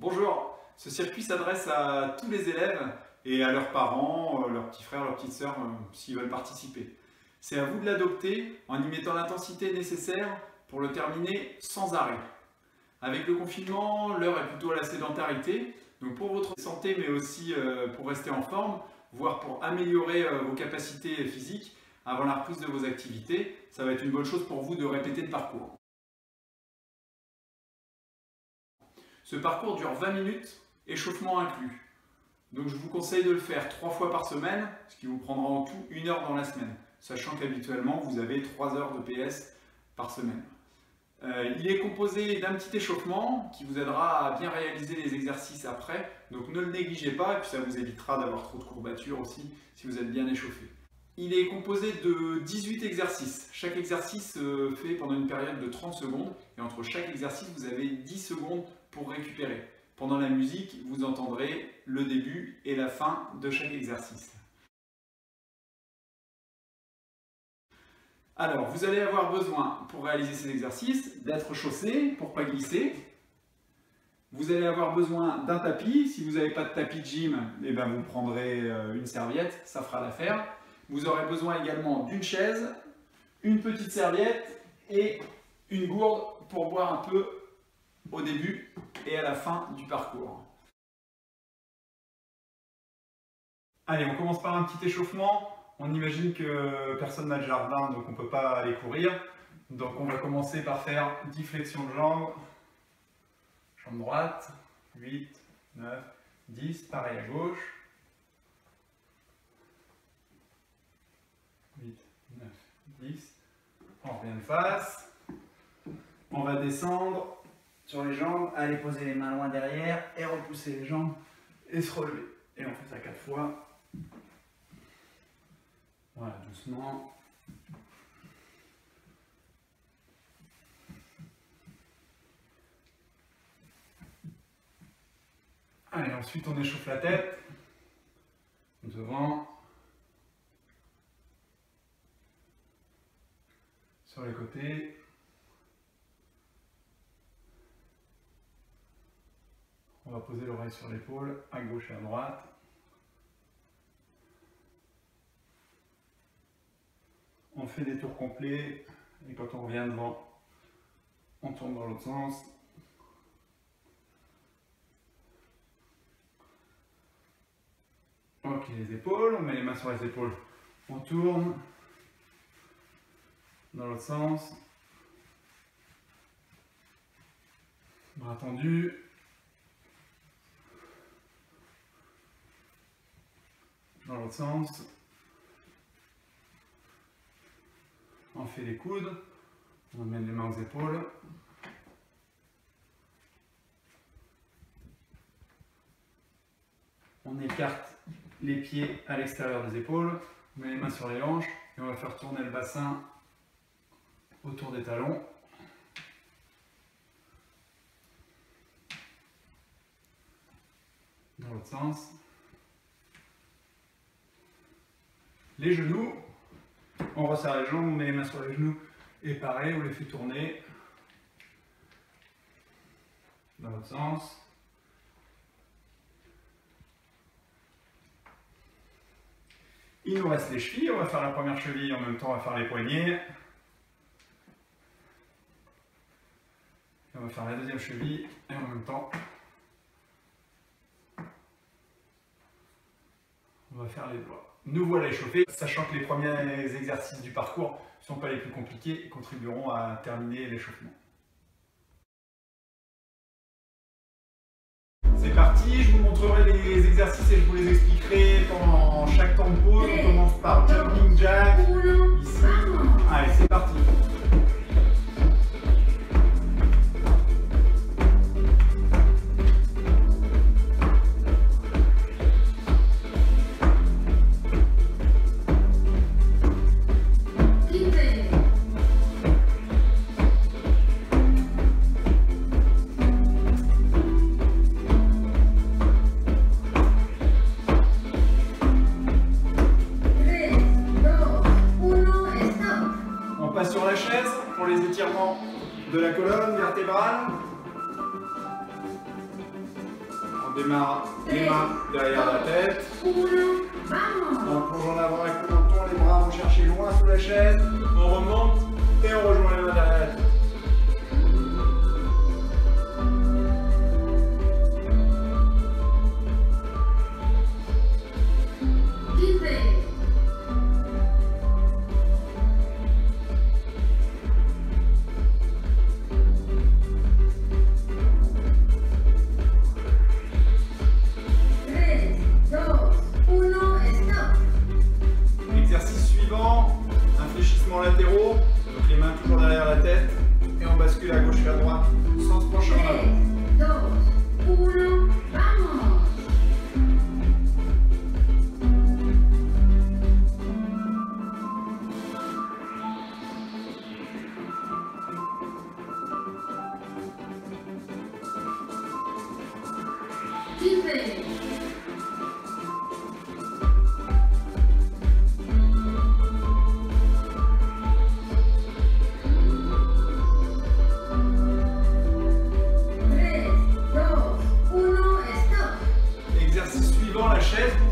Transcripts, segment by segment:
Bonjour, ce circuit s'adresse à tous les élèves et à leurs parents, leurs petits frères, leurs petites sœurs, s'ils veulent participer. C'est à vous de l'adopter en y mettant l'intensité nécessaire pour le terminer sans arrêt. Avec le confinement, l'heure est plutôt à la sédentarité, donc pour votre santé mais aussi pour rester en forme, voire pour améliorer vos capacités physiques avant la reprise de vos activités, ça va être une bonne chose pour vous de répéter le parcours. Ce parcours dure 20 minutes, échauffement inclus. Donc je vous conseille de le faire 3 fois par semaine, ce qui vous prendra en tout 1 heure dans la semaine, sachant qu'habituellement vous avez 3 heures de PS par semaine. Il est composé d'un petit échauffement qui vous aidera à bien réaliser les exercices après, donc ne le négligez pas et puis ça vous évitera d'avoir trop de courbatures aussi si vous êtes bien échauffé. Il est composé de 18 exercices. Chaque exercice se fait pendant une période de 30 secondes et entre chaque exercice vous avez 10 secondes pour récupérer. Pendant la musique, vous entendrez le début et la fin de chaque exercice. Alors, vous allez avoir besoin, pour réaliser ces exercices, d'être chaussé pour ne pas glisser. Vous allez avoir besoin d'un tapis. Si vous n'avez pas de tapis de gym, eh ben vous prendrez une serviette, ça fera l'affaire. Vous aurez besoin également d'une chaise, une petite serviette et une gourde pour boire un peu au début et à la fin du parcours. Allez, on commence par un petit échauffement. On imagine que personne n'a de jardin, donc on ne peut pas aller courir. Donc on va commencer par faire 10 flexions de jambes. Jambe droite, 8, 9, 10, pareil à gauche. 8, 9, 10. On revient de face. On va descendre sur les jambes, aller poser les mains loin derrière et repousser les jambes et se relever. Et on fait ça 4 fois. Voilà, doucement. Allez, ensuite on échauffe la tête. Devant. Sur les côtés. On va poser l'oreille sur l'épaule, à gauche et à droite. On fait des tours complets et quand on revient devant, on tourne dans l'autre sens. Ok, les épaules, on met les mains sur les épaules, on tourne dans l'autre sens. Bras tendus. Dans l'autre sens. On fait les coudes, on amène les mains aux épaules. On écarte les pieds à l'extérieur des épaules, on met les mains sur les hanches et on va faire tourner le bassin autour des talons. Dans l'autre sens. Les genoux, on resserre les jambes, on met les mains sur les genoux et pareil, on les fait tourner dans l'autre sens. Il nous reste les chevilles, on va faire la première cheville, en même temps on va faire les poignets. Et on va faire la deuxième cheville et en même temps on va faire les doigts. Nous voilà échauffés, sachant que les premiers exercices du parcours ne sont pas les plus compliqués et contribueront à terminer l'échauffement. C'est parti, je vous montrerai les exercices et je vous les expliquerai pendant chaque temps de pause. On commence par jumping jack, ici. Allez, c'est parti. Sur la chaise pour les étirements de la colonne vertébrale. On démarre les mains derrière la tête. On plonge en avant avec le menton, les bras vont chercher loin sous la chaise. On remonte et on rejoint les mains derrière la tête. Latéraux, donc les mains toujours derrière la tête et on bascule à gauche et à droite sans se pencher en avant. 3, 2, 1, vamos!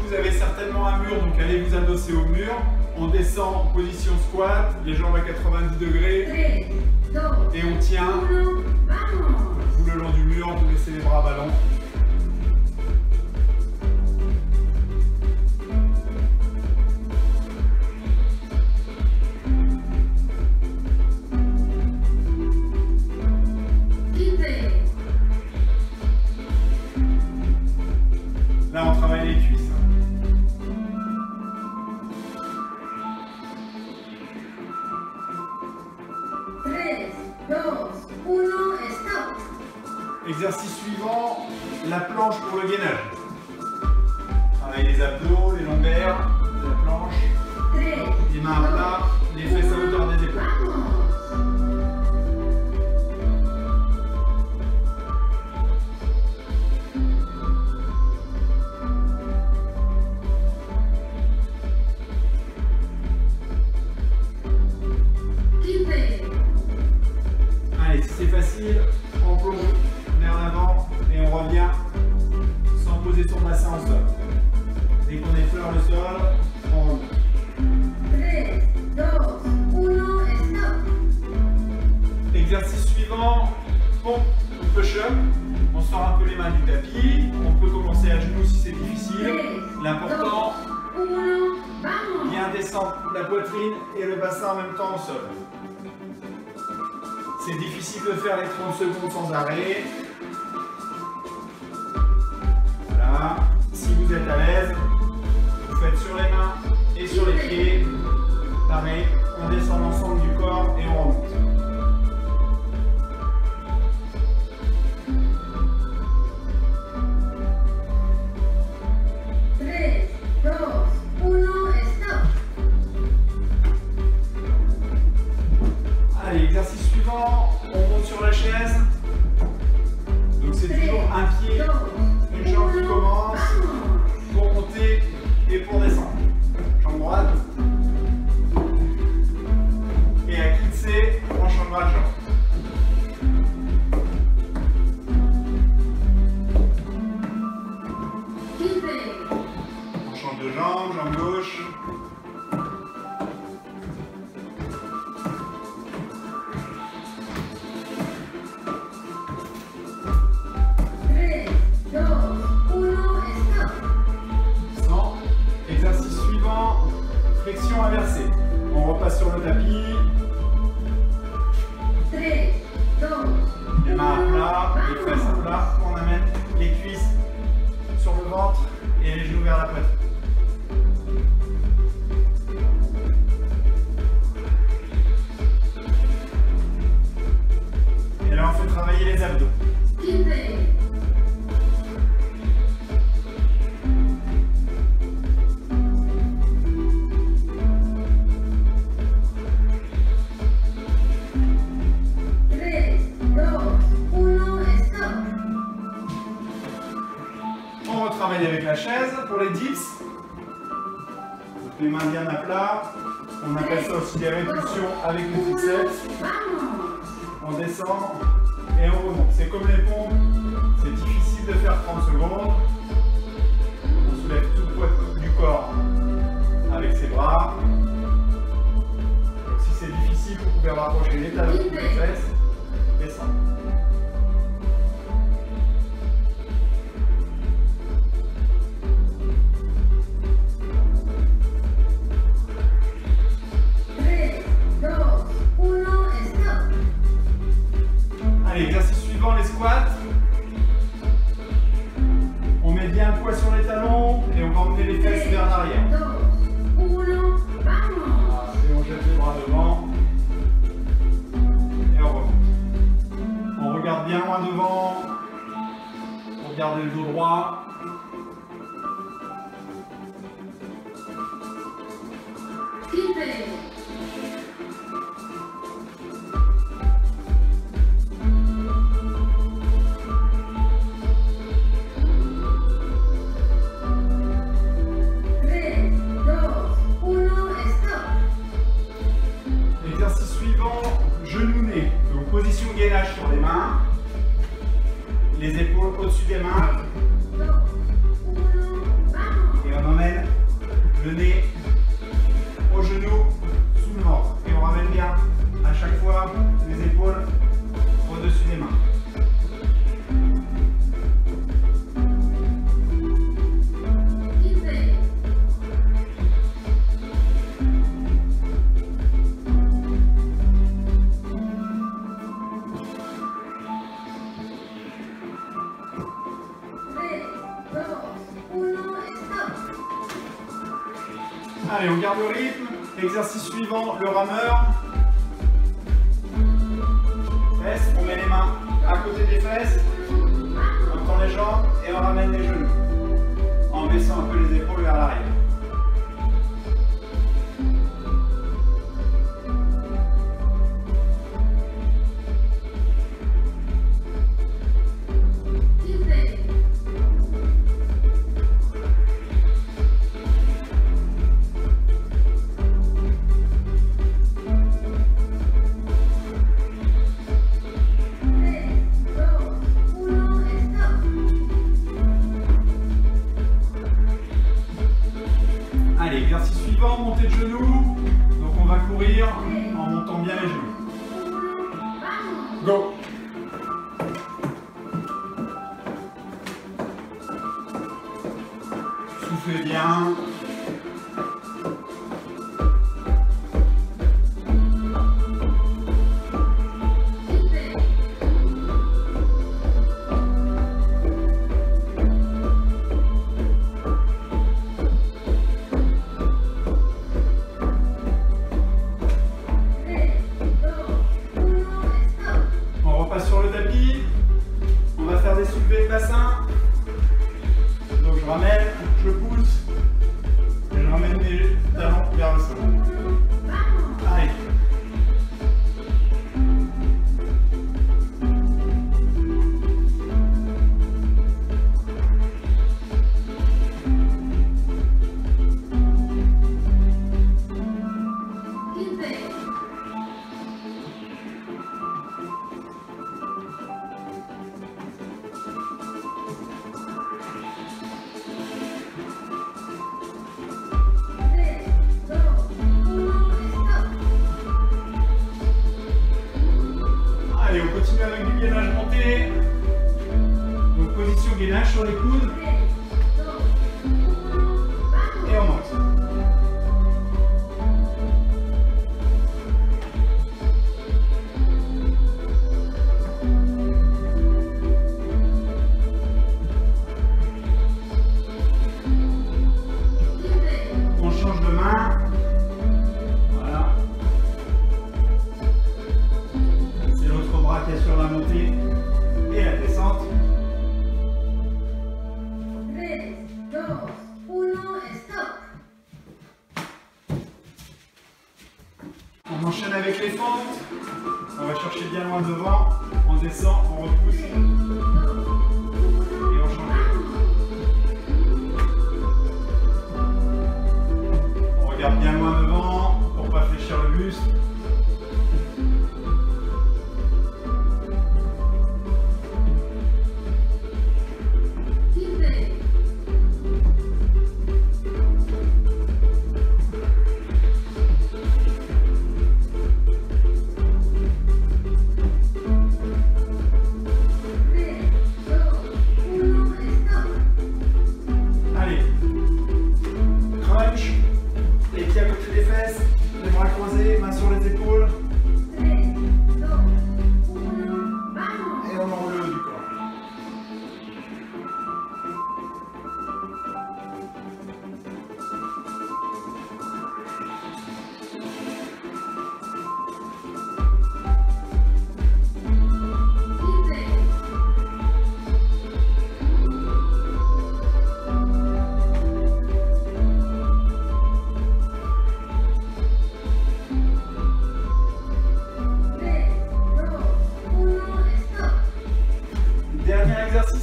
Vous avez certainement un mur, donc allez vous adosser au mur. On descend en position squat, les jambes à 90 degrés. Et on tient tout le long du mur, vous laissez les bras ballants. Là, on travaille les cuisses. Exercice suivant, la planche pour le gainage. Travaille les abdos, les lombaires, la planche, les mains à plat, les fesses à hauteur des épaules. Allez, si c'est facile, on plonge vers l'avant et on revient sans poser son bassin au sol. Dès qu'on effleure le sol, on remonte. 3, 2, 1, stop! Exercice suivant, pompe ou push-up. On sort un peu les mains du tapis. On peut commencer à genoux si c'est difficile. L'important, bien descendre la poitrine et le bassin en même temps au sol. C'est difficile de faire les 30 secondes sans arrêt. Voilà. Si vous êtes à l'aise, vous faites sur les mains et sur les pieds. Pareil, on descend l'ensemble du corps et on remonte. Allez, exercice suivant, on monte sur la chaise. Donc c'est toujours un pied, une jambe qui commence pour monter et pour descendre. Jambe droite. Et à quitter, on changera de jambe. On change de jambe, jambe gauche. Exercice suivant, flexion inversée. On repasse sur le tapis. Les mains à plat, les fesses à plat. On amène les cuisses sur le ventre et les genoux vers la poitrine. Et là, on fait travailler les abdos. On retravaille avec la chaise pour les dips. Donc les mains bien à plat. On appelle ça aussi des répulsions avec le triceps. On descend et on remonte. C'est comme les pompes. C'est difficile de faire 30 secondes. On soulève tout le poids du corps avec ses bras. Donc si c'est difficile, vous pouvez rapprocher les talons des fesses. Descendre. Allez, exercice suivant, les squats. On met bien le poids sur les talons et on va emmener les fesses vers l'arrière. Et on jette les bras devant. Et on remonte. On regarde bien loin devant. On regarde le dos droit. Exercice suivant, genou-nez. Donc position gainage sur les mains. Les épaules au-dessus des mains. Et on emmène le nez au genou sous le ventre. Et on ramène bien à chaque fois les épaules au-dessus des mains. Allez, on garde le rythme. Exercice suivant, le rameur. Fesses, on met les mains à côté des fesses. On tend les jambes et on ramène les genoux. En baissant un peu les épaules vers l'arrière. Allez, exercice suivant, montée de genoux. Donc on va courir en montant bien les genoux. Go! Soufflez bien. Sur le tapis, on va faire des soulevés de bassin. Donc je ramène, je pousse et je ramène mes talons vers le sol. Allez. Allez, on continue avec du gainage monté. Donc position gainage sur les coudes. Et on monte. On change de main. Voilà. C'est l'autre bras qui est sur la montée et la descente. 3, 2, 1, stop. On enchaîne avec les fentes. On va chercher bien loin devant. On descend, on repousse. Et on change. On regarde bien loin devant pour ne pas fléchir le buste.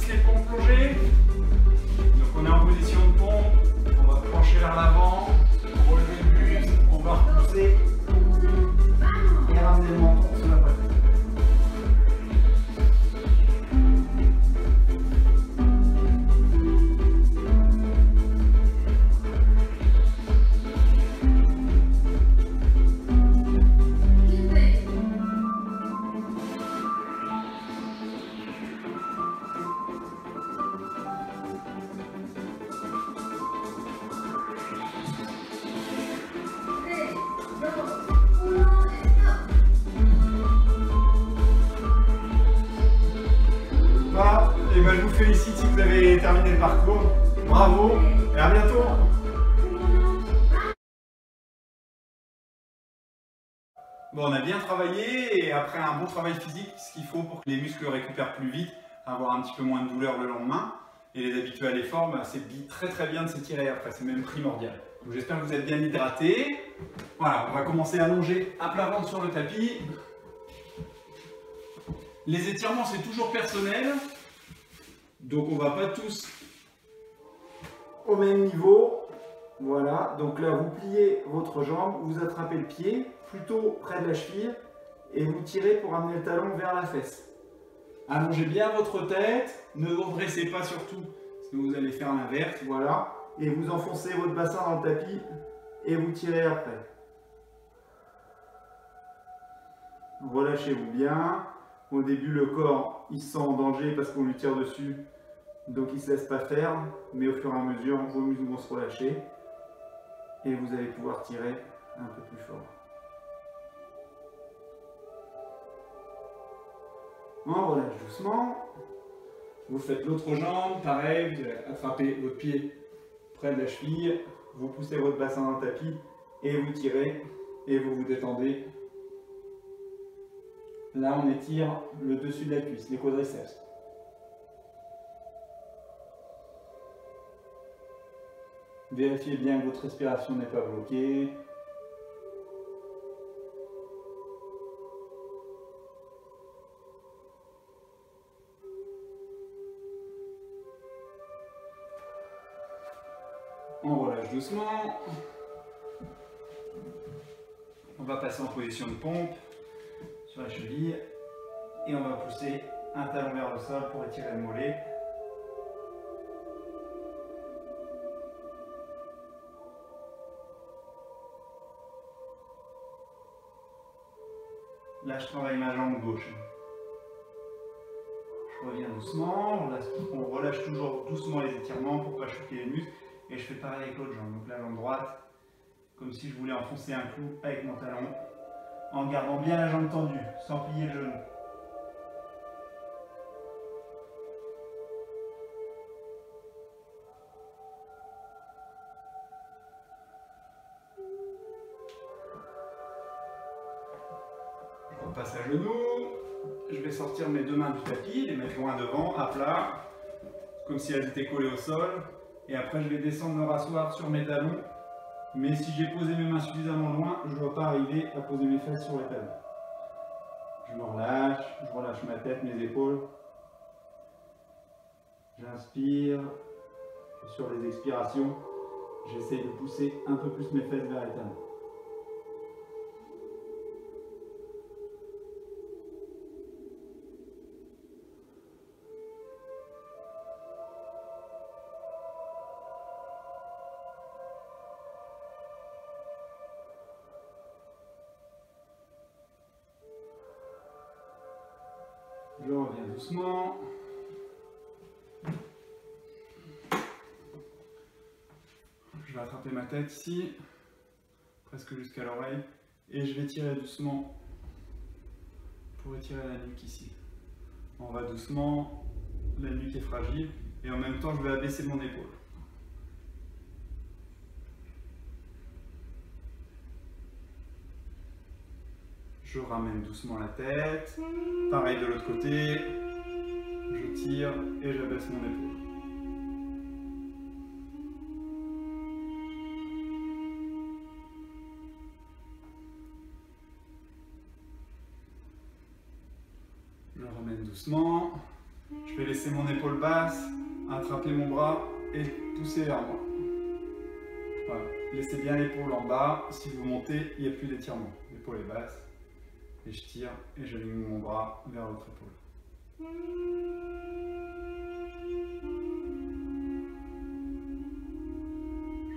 cuisses, les pompes plongées. Donc on est en position de pompe, on va pencher vers l'avant, relever le buste, on va repousser et ramener le menton sur la poitrine. Et ben, je vous félicite si vous avez terminé le parcours. Bravo et à bientôt. Bon, on a bien travaillé et après un bon travail physique, ce qu'il faut pour que les muscles récupèrent plus vite, avoir un petit peu moins de douleur le lendemain et les habituer à l'effort, bah, c'est très bien de s'étirer après, c'est même primordial. Donc j'espère que vous êtes bien hydratés. Voilà, on va commencer à allonger à plat ventre sur le tapis. Les étirements, c'est toujours personnel. Donc on va pas tous au même niveau. Voilà, donc là vous pliez votre jambe, vous attrapez le pied plutôt près de la cheville et vous tirez pour amener le talon vers la fesse. Allongez bien votre tête, ne vous redressez pas surtout, sinon vous allez faire l'inverse, voilà. Et vous enfoncez votre bassin dans le tapis et vous tirez après. Relâchez-vous bien. Au début, le corps il se sent en danger parce qu'on lui tire dessus, donc il ne se laisse pas faire, mais au fur et à mesure, vos muscles vont se relâcher et vous allez pouvoir tirer un peu plus fort. On relâche doucement. Vous faites l'autre jambe, pareil, vous allez attraper votre pied près de la cheville, vous poussez votre bassin dans le tapis et vous tirez et vous vous détendez. Là, on étire le dessus de la cuisse, les quadriceps. Vérifiez bien que votre respiration n'est pas bloquée. On relâche doucement. On va passer en position de pompe sur la cheville et on va pousser un talon vers le sol pour étirer le mollet. Là, je travaille ma jambe gauche. Je reviens doucement, on relâche toujours doucement les étirements pour ne pas choquer les muscles. Et je fais pareil avec l'autre jambe. Donc la jambe droite, comme si je voulais enfoncer un clou avec mon talon, en gardant bien la jambe tendue, sans plier le genou. Je repasse à genoux. Je vais sortir mes deux mains du tapis, les mettre loin devant, à plat, comme si elles étaient collées au sol. Et après, je vais descendre me rasseoir sur mes talons. Mais si j'ai posé mes mains suffisamment loin, je ne dois pas arriver à poser mes fesses sur les talons. Je me relâche, je relâche ma tête, mes épaules. J'inspire. Et sur les expirations, j'essaie de pousser un peu plus mes fesses vers les talons. Je reviens doucement. Je vais attraper ma tête ici, presque jusqu'à l'oreille, et je vais tirer doucement pour étirer la nuque ici. On va doucement, la nuque est fragile, et en même temps je vais abaisser mon épaule. Je ramène doucement la tête, pareil de l'autre côté, je tire et j'abaisse mon épaule. Je ramène doucement, je Je vais laisser mon épaule basse, attraper mon bras et pousser vers moi. Voilà. Laissez bien l'épaule en bas. Si vous montez, il n'y a plus d'étirement. L'épaule est basse. Et je tire et j'aligne mon bras vers l'autre épaule.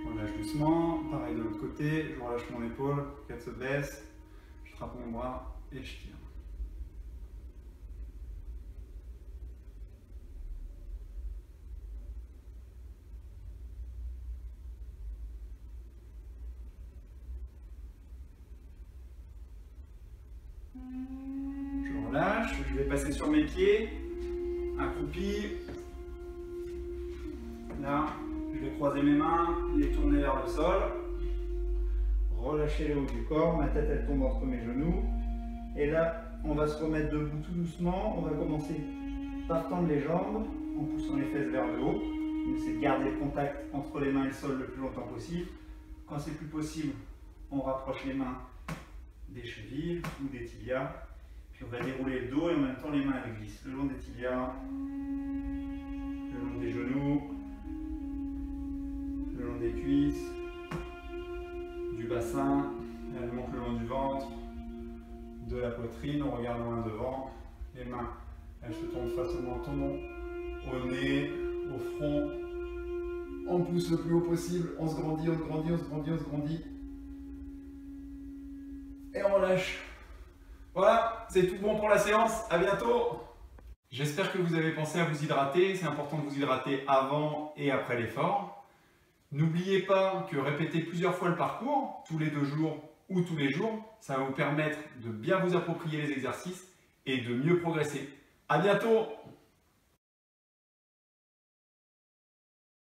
Je relâche doucement. Pareil de l'autre côté. Je relâche mon épaule pour qu'elle se baisse. Je trappe mon bras et je tire. Je relâche, je vais passer sur mes pieds, accroupi. Là, je vais croiser mes mains, les tourner vers le sol. Relâcher le haut du corps, ma tête elle tombe entre mes genoux. Et là, on va se remettre debout tout doucement. On va commencer par tendre les jambes en poussant les fesses vers le haut. On essaie de garder le contact entre les mains et le sol le plus longtemps possible. Quand c'est plus possible, on rapproche les mains des chevilles ou des tibias. Puis on va dérouler le dos et en même temps les mains elles glissent le long des tibias, le long des genoux, le long des cuisses, du bassin, et elle monte le long du ventre, de la poitrine, on regarde loin devant, les mains elles se tournent face au menton, au nez, au front, on pousse le plus haut possible, on se grandit, on se grandit, on se grandit, on se grandit, et on relâche. Voilà, c'est tout bon pour la séance, à bientôt. J'espère que vous avez pensé à vous hydrater, c'est important de vous hydrater avant et après l'effort. N'oubliez pas que répéter plusieurs fois le parcours, tous les 2 jours ou tous les jours, ça va vous permettre de bien vous approprier les exercices et de mieux progresser. À bientôt.